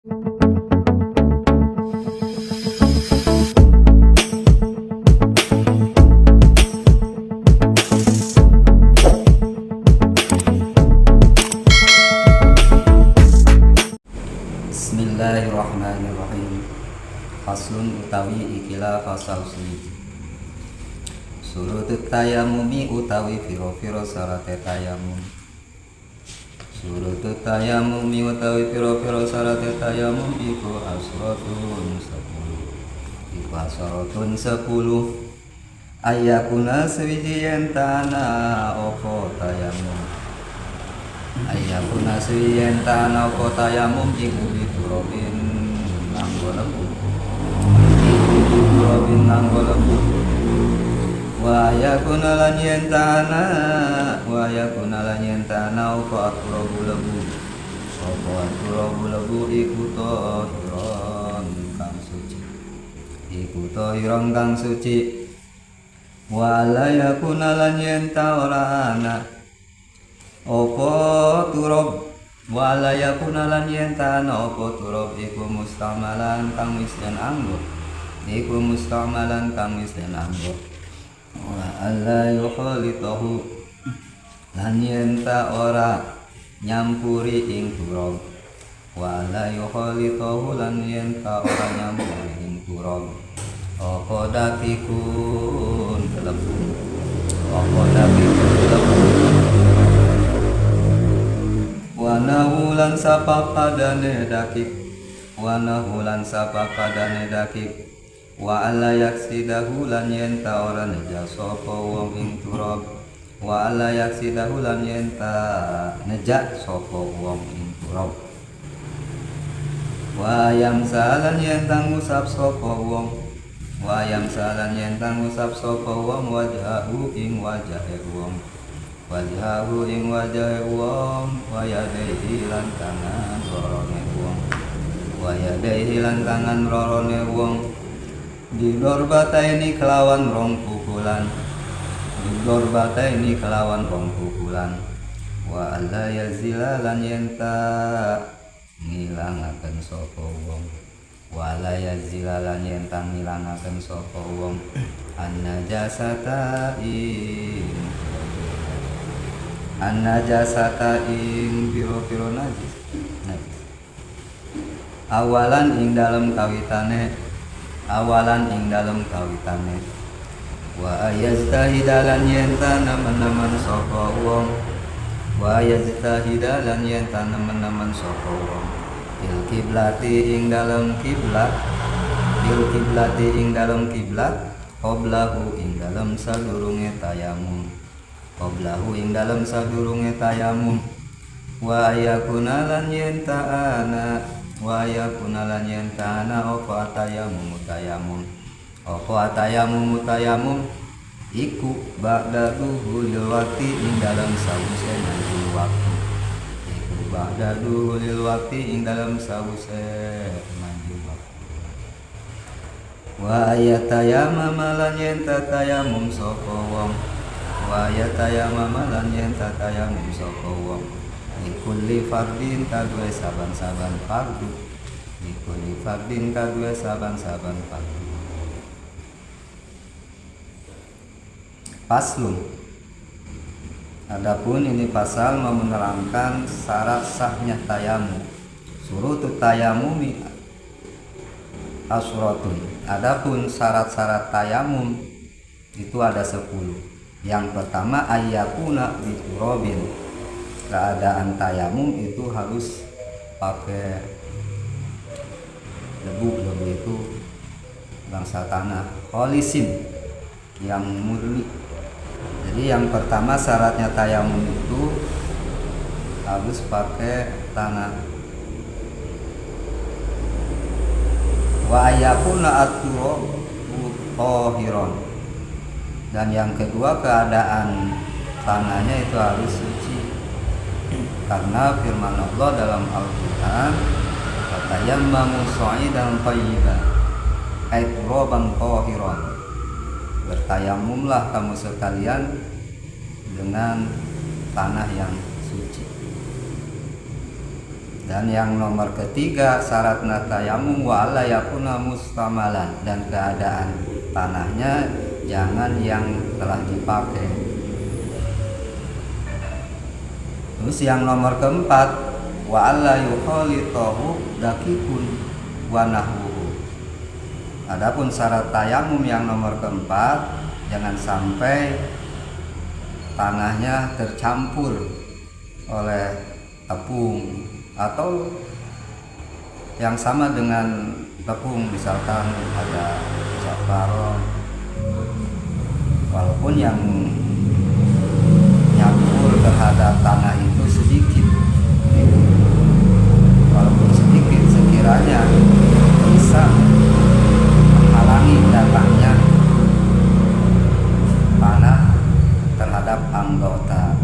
Bismillahirrahmanirrahim. Faslun utawi ikilah fasal suci. Surutut tayamumi utawi firo-firo sarate tayamum. Surutut tayamumi utawi firo-firo sarate tayamum iku asratun 10. Iku asratun 10. Ayakuna sewiji yentana opo tayamum. Ayakuna sewiji yentana opo tayamum iku biturobin nanggolebu. Iku biturobin nanggolebu. Wa yakuna lan yentana opo aturabu lebu. Opo aturabu lebu iku tohiron kang suci. Iku tohiron kang suci. Wa la yakuna lan yenta ora ana opo turab. Wa la yakuna lan yenta ana opo turab iku mustamalan kang wis den anggo. Iku mustamalan kang wis den anggo. Wa alla yukhalitahu lan yenta ora nyampuri ing turab. Wa la yukhalitahu lan yenta ora nyampuri ing turab. Apa dakikun kelebu. Apa dakikun kelebu. Wa nahulan sapa padane dakik. Wa nahulan sapa padane dakik. Wa alla yaksidahu lan yenta ora nejas sapa wong ing turab. Wa alla yaksidahu lan yenta nejak sapa wong ing turab. Wa yamsalan yenta ngusap sapa wong. Wa yamsalan yenta ngusap sapa wong wajhahu ing wajahe wong. Wajhahu ing wajahe wong. Wa yadaihi lan tangan rorone wong. Wa yadaihi lan tangan rorone wong. Didorbataini kelawan rong pukulan. Didorbataini kelawan rong pukulan. Wa alla yazila lan yenta ngilangaken sapa wong. Wa la yazila lan yenta ngilangaken sapa wong. An-najasata ing piro-piro najis. Awalan ing dalem kawitane. Awalan ing dalem kawitane. Wa yaztahidalan yenta nemen-nemen sapa wong. Wa yaztahidalan yenta nemen-nemen sapa wong. Bil kiblati ing dalem kiblat. Bil kiblati ing dalem kiblat. Qoblahu ing dalem sadurunge tayamum. Qoblahu ing dalem sadurunge tayamum. Wa yakuna lan yenta ana. Wa yakuna lan yenta ana apa tayamum tayamum. Apa tayamum tayamum iku ba'da duhulil waqti ing dalem sawise manjul waktu. Iku ba'da duhulil waqti ing dalem sawise manjul waktu. Wa ayatayamama lan yenta tayamum sapa wong. Wa ayatayamama lan yenta tayamum sapa wong. Likulli fardin kadue saban-saban fardu. Likulli fardin kadue saban-saban fardu. Faslun. Adapun ini pasal menerangkan syarat sahnya tayamum. Surutut tayamumi asratun. Adapun syarat-syarat tayamum itu ada 10. Yang pertama ayyakuna biturabin. Keadaan tayamum itu harus pakai debu. Debu itu bangsa tanah kholisin yang murni. Jadi yang pertama syaratnya tayamum itu harus pakai tanah. Wa ayakuna at-turabu tahiron. Dan yang kedua keadaan tanahnya itu harus suci. Karena firman Allah dalam Al-Qur'an, "Fatayammamu sha'idan thayyiban ay turaban tahiron." Bertayamumlah kamu sekalian dengan tanah yang suci. Dan yang nomor ketiga syaratna tayamum wa alla yakuna mustamalan, dan keadaan tanahnya jangan yang telah dipakai. Terus yang nomor keempat wa alla yukhalitahu dakikun wa nahwuhu. Adapun syarat tayamum yang nomor keempat, jangan sampai tanahnya tercampur oleh tepung atau yang sama dengan tepung, misalkan ada zafaron, walaupun yang nyampur terhadap tanah itu sedikit, walaupun sedikit sekiranya bisa menghalangi datangnya tanah terhadap anggota.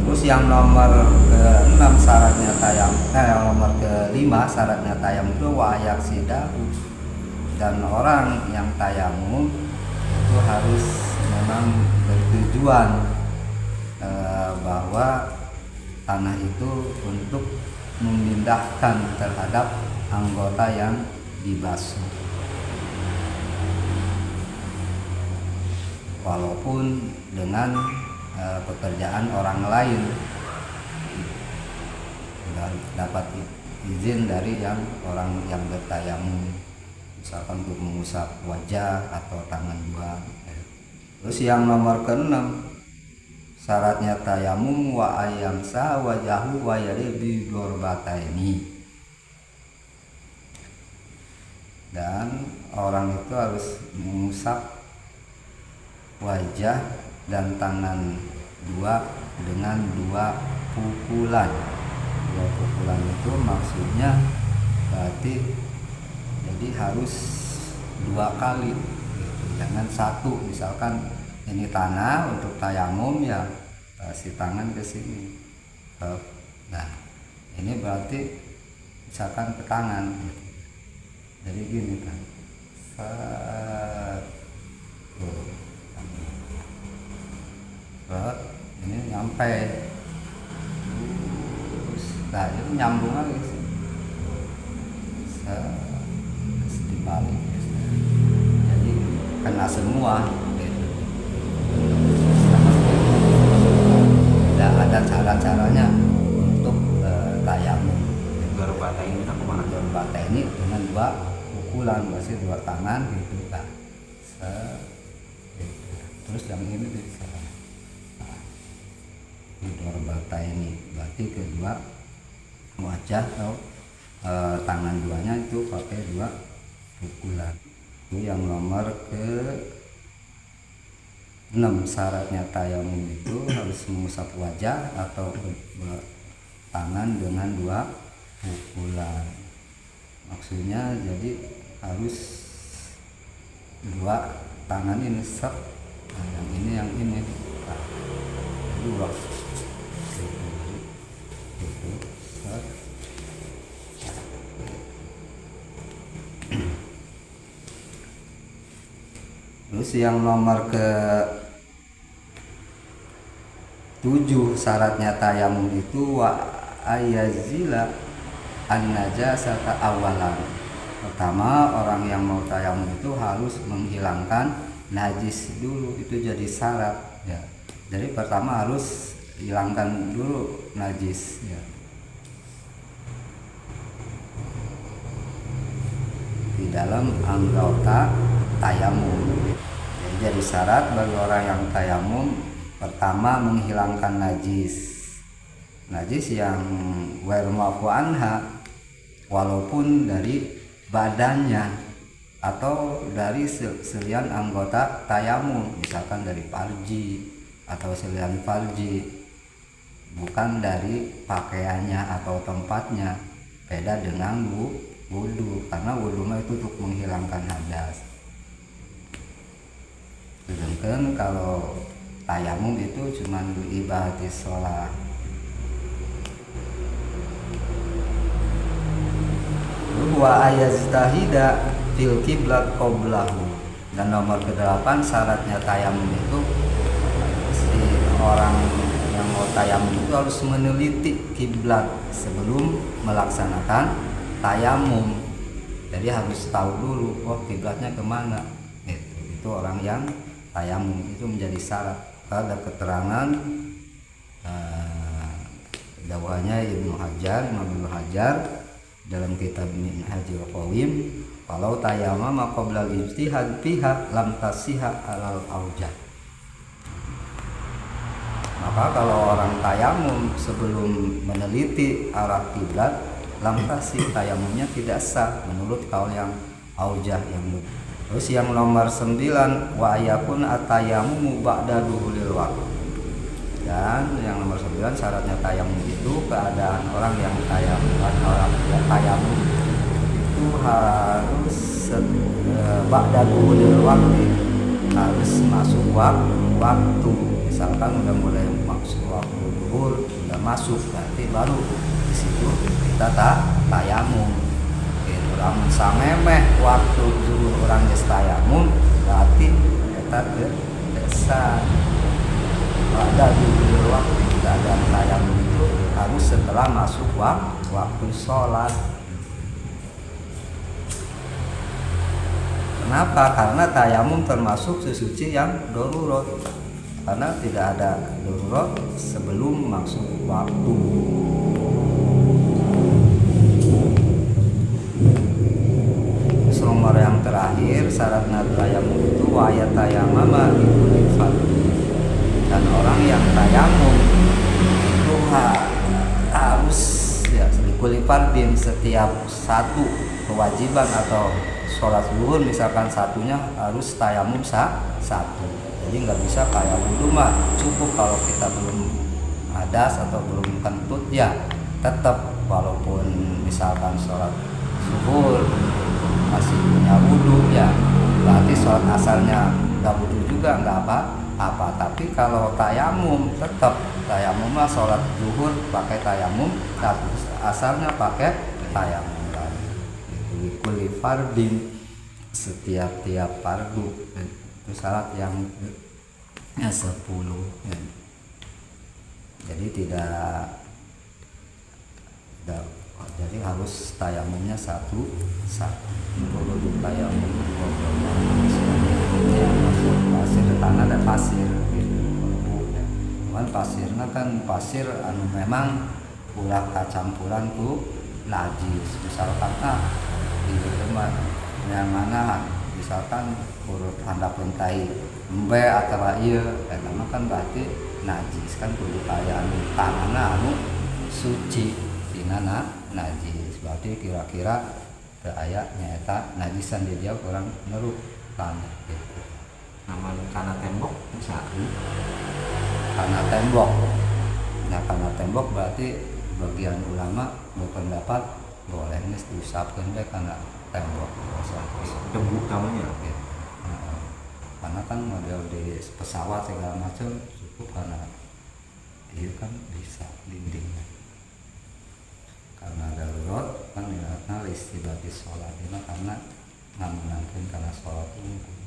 Terus yang nomor ke-6 syaratnya nomor ke-5 syaratnya tayamum itu wa yaksidahu, dan orang yang tayamum itu harus memang bertujuan bahwa tanah itu untuk memindahkan terhadap anggota yang dibasuh, walaupun dengan pekerjaan orang lain, dapat izin dari orang yang bertayamum, misalkan untuk mengusap wajah atau tangan dua. Terus yang nomor ke-6 syaratnya tayamum wa ayamsa wajahu wa yadi ini, dan orang itu harus mengusap wajah dan tangan dua dengan 2 pukulan. 2 pukulan itu maksudnya berarti jadi harus 2 kali gitu. Jangan 1, misalkan ini tanah untuk tayamum ya kasih tangan ke sini, nah ini berarti misalkan ke tangan gitu. Jadi gini kan, ini nyampe terus, nah itu nyambung lagi sih, dibalik, jadi kena semua gitu. Tidak ada cara-caranya untuk tayamum. Berbata ini tak kemana? Berbata ini dengan 2 pukulan, masih 2 tangan gitu kan. Terus yang ini bisa berbata ini berarti kedua wajah atau tangan duanya itu pakai 2 pukulan. Itu yang nomor ke-6 syaratnya tayamum itu harus mengusap wajah atau tangan dengan 2 pukulan. Maksudnya jadi harus 2 tangan ini set, nah, yang ini nah, 2 gitu, set. Terus yang nomor ke-7 syaratnya tayamum itu wa ayazila an-najasata awalan. Pertama, orang yang mau tayamum itu harus menghilangkan najis dulu, itu jadi syarat ya. Jadi pertama harus hilangkan dulu najis ya. Di dalam anggota tayamum. Jadi syarat bagi orang yang tayamum pertama menghilangkan najis yang ghairu ma'fu anha, walaupun dari badannya atau dari selian anggota tayamum, misalkan dari farji atau selian farji, bukan dari pakaiannya atau tempatnya. Beda dengan wudu, karena wudu itu untuk menghilangkan hadas. Sedangkan kalau tayamum itu cuma ibadati sholat. Wa ayaztahida fil qiblat qablahu. Dan nomor ke-8 syaratnya tayamum itu si orang yang mau tayamum itu harus meneliti kiblat sebelum melaksanakan tayamum. Jadi harus tahu dulu, oh kiblatnya kemana. Itu orang yang tayamum itu menjadi syarat. Ada keterangan dakwahnya Ibnu Hajar dalam kitab Minhajul Qawim, kalau tayamama qabla al-ijtihad fiha lam tasihha alal aujah. Maka kalau orang tayamum sebelum meneliti arah kiblat, lam tasih, tayamumnya tidak sah menurut kaul yang aujah yang lebih. Terus yang nomor 9, wa ayakun atayamumu ba'da duhulil waqt. Dan yang nomor 9 syaratnya tayamum itu keadaan orang yang tayamum itu harus ba'da duhulil waqti, harus masuk waktu. Misalkan udah mulai masuk waktu zuhur, udah masuk, berarti baru di situ kita tayamum. Lamun samemeh waktu zuhur orang geus tayamum, berarti kita desa ada di waktu keadaan tayamum itu harus setelah masuk waktu sholat. Kenapa? Karena tayamum termasuk sesuci yang darurat. Karena tidak ada darurat sebelum masuk waktu. Nomor yang terakhir syarat tayamum itu wayat tayamama itu dan orang yang tayamum itu harus ya kulifardin, setiap satu kewajiban atau sholat zuhur misalkan satunya harus tayamum satu. Jadi nggak bisa kayak wudhu mah cukup kalau kita belum hadas atau belum kentut ya tetap walaupun misalkan sholat zuhur masih punya wudhu ya berarti sholat asalnya nggak wudhu juga nggak apa-apa. Tapi kalau tayamum tetap tayamum mah sholat zuhur pakai tayamum, asalnya pakai tayamum. Itu kulli fardin, setiap fardu itu syarat yang 10 ya. Jadi jadi harus tayamumnya satu perlu tayamum pasir tanah dan pasir cuman pasirnya kan pasir anu memang ulah kacampuran ku najis misalkan di tempat yang mana misalkan urut handap lentai embe atau iya karena kan berarti najis kan kudu kaya anu tanganna anu suci dinana najis berarti kira-kira aya nyata najisan di dia kurang neruk tanah gitu. Namun karena tembok bisa Karena tembok. Nah karena tembok berarti bagian ulama berpendapat boleh nih diusapkan deh karena tembok debu namanya. gitu. Karena kan model di pesawat segala macam cukup karena itu kan bisa dindingnya. Karena darurat kan niatnya istibati sholat ini karena ngamunankeun karena sholat ungu.